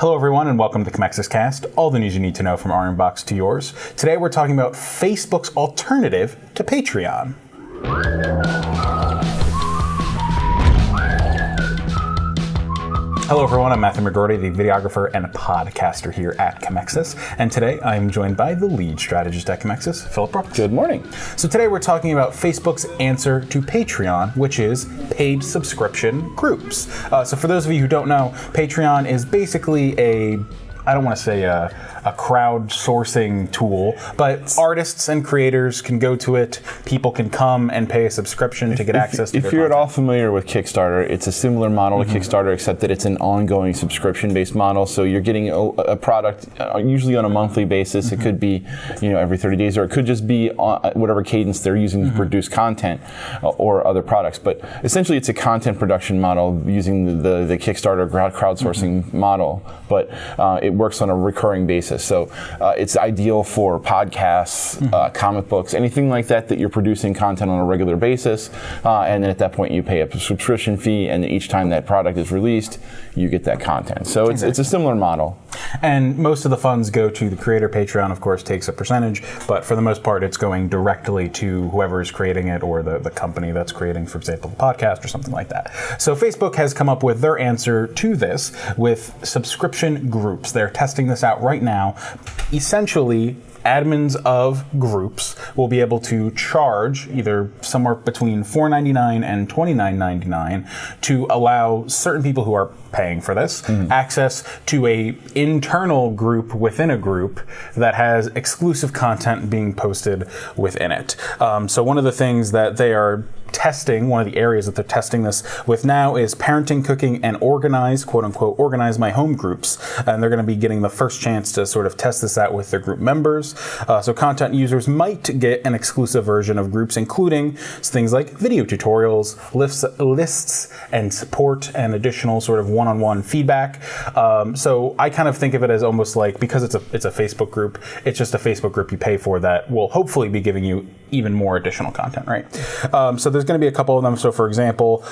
Hello everyone and welcome to the Commexis Cast, all the news you need to know from our inbox to yours. Today we're talking about Facebook's alternative to Patreon. Hello everyone, I'm Matthew McGrorty, the videographer and podcaster here at Commexis, and today I'm joined by the lead strategist at Commexis, Phillip. Good morning. So today we're talking about Facebook's answer to Patreon, which is paid subscription groups. So for those of you who don't know, Patreon is basically I don't want to say a crowdsourcing tool, but artists and creators can go to it. People can come and pay a subscription to get access to If you're at all familiar with Kickstarter, it's a similar model to Kickstarter, except that it's an ongoing subscription-based model. So you're getting a product usually on a monthly basis. It could be, every 30 days, or it could just be on whatever cadence they're using to produce content or other products. But essentially, it's a content production model using the Kickstarter crowdsourcing model. But it works on a recurring basis. So it's ideal for podcasts, comic books, anything like that you're producing content on a regular basis. And then at that point, you pay a subscription fee, and each time that product is released, you get that content. So it's a similar model. And most of the funds go to the creator. Patreon, of course, takes a percentage, but for the most part, it's going directly to whoever is creating it or the company that's creating, for example, the podcast or something like that. So Facebook has come up with their answer to this with subscription groups. They're testing this out right now. Essentially, admins of groups will be able to charge either somewhere between $4.99 and $29.99 to allow certain people who are paying for this access to a internal group within a group that has exclusive content being posted within it. So one of the things that they are testing, one of the areas that they're testing this with now is parenting, cooking, and organize, quote unquote, organize my home groups. And they're going to be getting the first chance to sort of test this out with their group members. So content users might get an exclusive version of groups, including things like video tutorials, lists, and support, and additional sort of one-on-one feedback. So I kind of think of it as almost like, because it's a Facebook group, it's just a Facebook group you pay for that will hopefully be giving you even more additional content, right? So there's going to be a couple of them. So for example,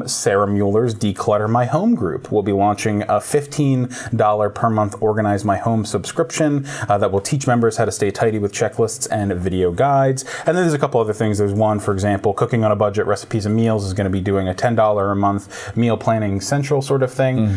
Sarah Mueller's Declutter My Home group will be launching a $15 per month Organize My Home subscription that will teach members how to stay tidy with checklists and video guides. And then there's a couple other things. There's one, for example, Cooking on a Budget, Recipes and Meals is going to be doing a $10 a month meal planning central sort of thing.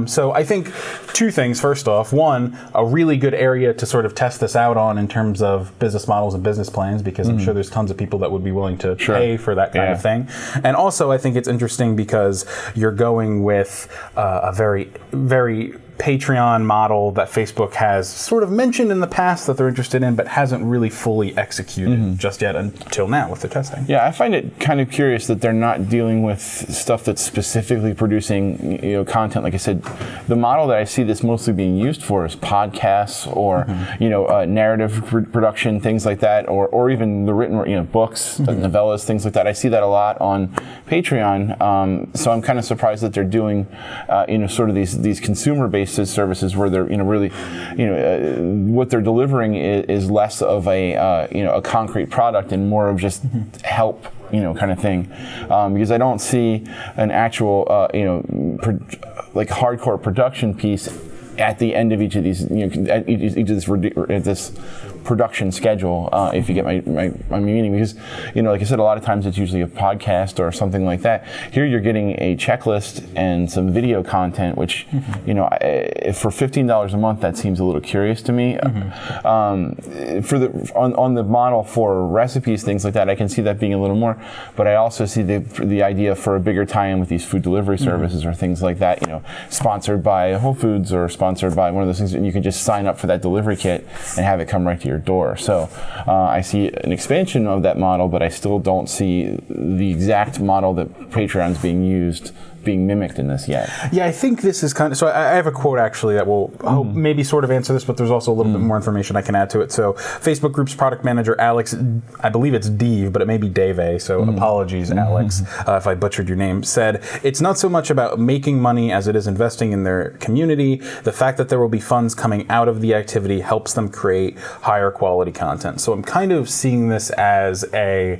So I think two things. First off, one, a really good area to sort of test this out on in terms of business models and business plans, because I'm sure there's tons of people that would be willing to pay for that kind of thing. And also, I think it's interesting because you're going with a very, very Patreon model that Facebook has sort of mentioned in the past that they're interested in, but hasn't really fully executed just yet until now with the testing. Yeah, I find it kind of curious that they're not dealing with stuff that's specifically producing, content. Like I said, the model that I see this mostly being used for is podcasts or, narrative production, things like that, or even the written, books, novellas, things like that. I see that a lot on Patreon. So I'm kind of surprised that they're doing, sort of these consumer-based services where they're really what they're delivering is less of a concrete product and more of just help kind of thing, because I don't see an actual like hardcore production piece at the end of each of these at this production schedule, if you get my meaning, because like I said, a lot of times it's usually a podcast or something like that. Here you're getting a checklist and some video content, which if for $15 a month, that seems a little curious to me. For on the model for recipes, things like that, I can see that being a little more, but I also see the idea for a bigger tie-in with these food delivery services or things like that, sponsored by Whole Foods or sponsored by one of those things, and you can just sign up for that delivery kit and have it come right to your door. So I see an expansion of that model, but I still don't see the exact model that Patreon's being mimicked in this yet. Yeah, I think this is kind of, so I have a quote actually that will maybe sort of answer this, but there's also a little bit more information I can add to it. So Facebook Group's product manager, Alex, I believe it's Dave, but it may be Dave, so apologies, Alex, if I butchered your name, said, it's not so much about making money as it is investing in their community. The fact that there will be funds coming out of the activity helps them create higher quality content. So I'm kind of seeing this as a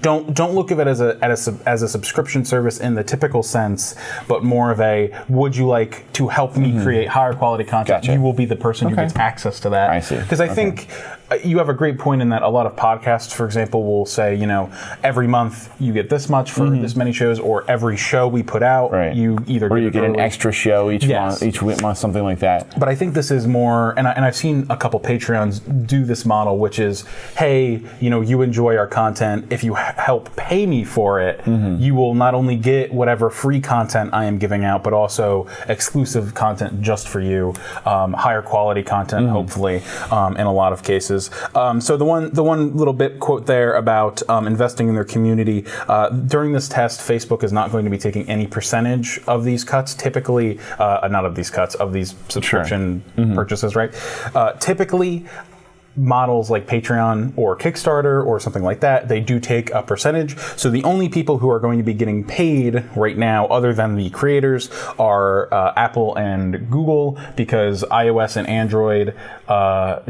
don't look at it as a subscription service in the typical sense, but more of a, would you like to help me create higher quality content? Gotcha. You will be the person who gets access to that. I see. Because I think you have a great point in that a lot of podcasts, for example, will say, every month you get this much for this many shows, or every show we put out, you either get an extra show each month, something like that. But I think this is more, and I've seen a couple Patreons do this model, which is, hey, you enjoy our content. If you help pay me for it, you will not only get whatever free content I am giving out, but also exclusive content just for you, higher quality content, hopefully, in a lot of cases. So the one little bit quote there about investing in their community, during this test, Facebook is not going to be taking any percentage of these cuts. Typically, not of these cuts, of these subscription purchases, right? Typically, models like Patreon or Kickstarter or something like that, they do take a percentage. So the only people who are going to be getting paid right now, other than the creators, are Apple and Google, because iOS and Android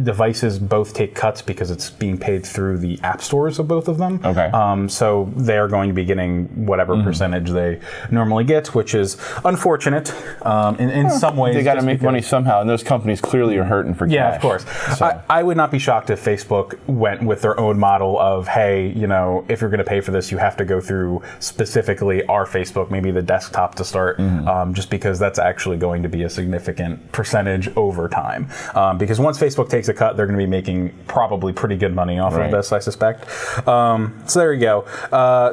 devices both take cuts because it's being paid through the app stores of both of them. Okay. So they're going to be getting whatever percentage they normally get, which is unfortunate in some ways. They got to make money somehow, and those companies clearly are hurting for cash. Yeah, of course. So. I would not be shocked if Facebook went with their own model of, hey, if you're going to pay for this, you have to go through specifically our Facebook, maybe the desktop to start, just because that's actually going to be a significant percentage over time. Because once Facebook takes a cut, they're going to be making probably pretty good money off of this, I suspect. So there you go.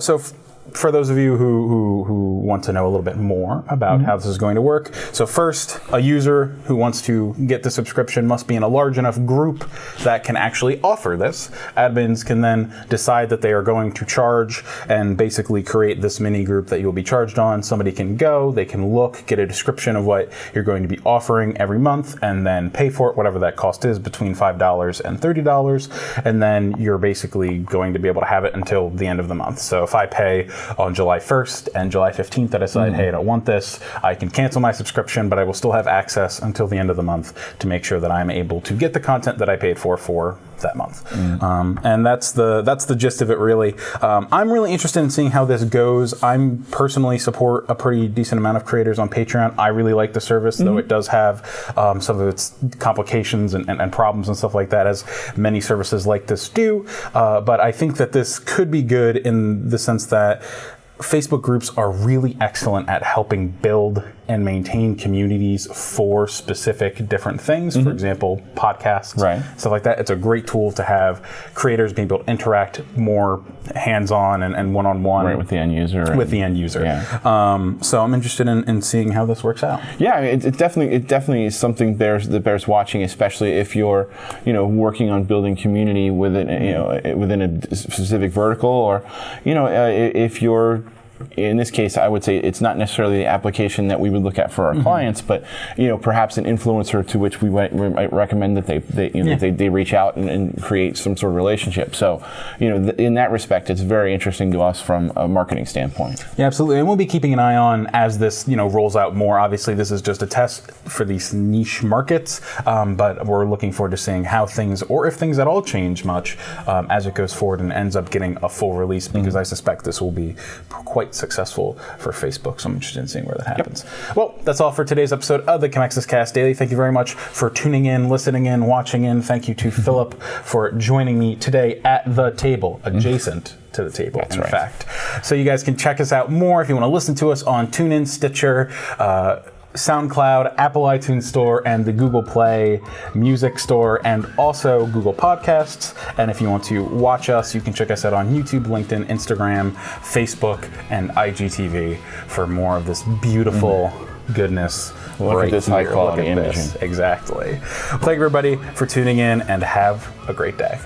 For those of you who want to know a little bit more about how this is going to work, so first, a user who wants to get the subscription must be in a large enough group that can actually offer this. Admins can then decide that they are going to charge and basically create this mini group that you'll be charged on. Somebody can go, they can look, get a description of what you're going to be offering every month, and then pay for it, whatever that cost is, between $5 and $30, and then you're basically going to be able to have it until the end of the month. So if I pay on July 1st and July 15th, I decide, hey, I don't want this, I can cancel my subscription, but I will still have access until the end of the month to make sure that I'm able to get the content that I paid for that month. And that's the gist of it, really. I'm really interested in seeing how this goes. I personally support a pretty decent amount of creators on Patreon. I really like the service, though it does have some of its complications and problems and stuff like that, as many services like this do. But I think that this could be good in the sense that Facebook groups are really excellent at helping build and maintain communities for specific different things. For example, podcasts, stuff like that. It's a great tool to have creators being able to interact more hands-on and one-on-one with the end user. So I'm interested in seeing how this works out. Yeah, it definitely is something that bears watching, especially if you're working on building community within a specific vertical, or if you're, in this case, I would say it's not necessarily the application that we would look at for our clients, but perhaps an influencer to which we might recommend that they reach out and create some sort of relationship. So, in that respect, it's very interesting to us from a marketing standpoint. Yeah, absolutely, and we'll be keeping an eye on as this rolls out more. Obviously, this is just a test for these niche markets, but we're looking forward to seeing how things, or if things at all, change much as it goes forward and ends up getting a full release. Because I suspect this will be quite successful for Facebook, so I'm interested in seeing where that happens. Well, that's all for today's episode of the Commexis Cast Daily. Thank you very much for tuning in, listening in, watching in. Thank you to Phillip for joining me today at the table, adjacent to the table, in fact. So you guys can check us out more if you want to listen to us on TuneIn, Stitcher, SoundCloud, Apple iTunes Store, and the Google Play Music Store, and also Google Podcasts. And if you want to watch us, you can check us out on YouTube, LinkedIn, Instagram, Facebook, and IGTV for more of this beautiful goodness. Look at this high quality imaging. Exactly. Well, thank you, everybody, for tuning in, and have a great day.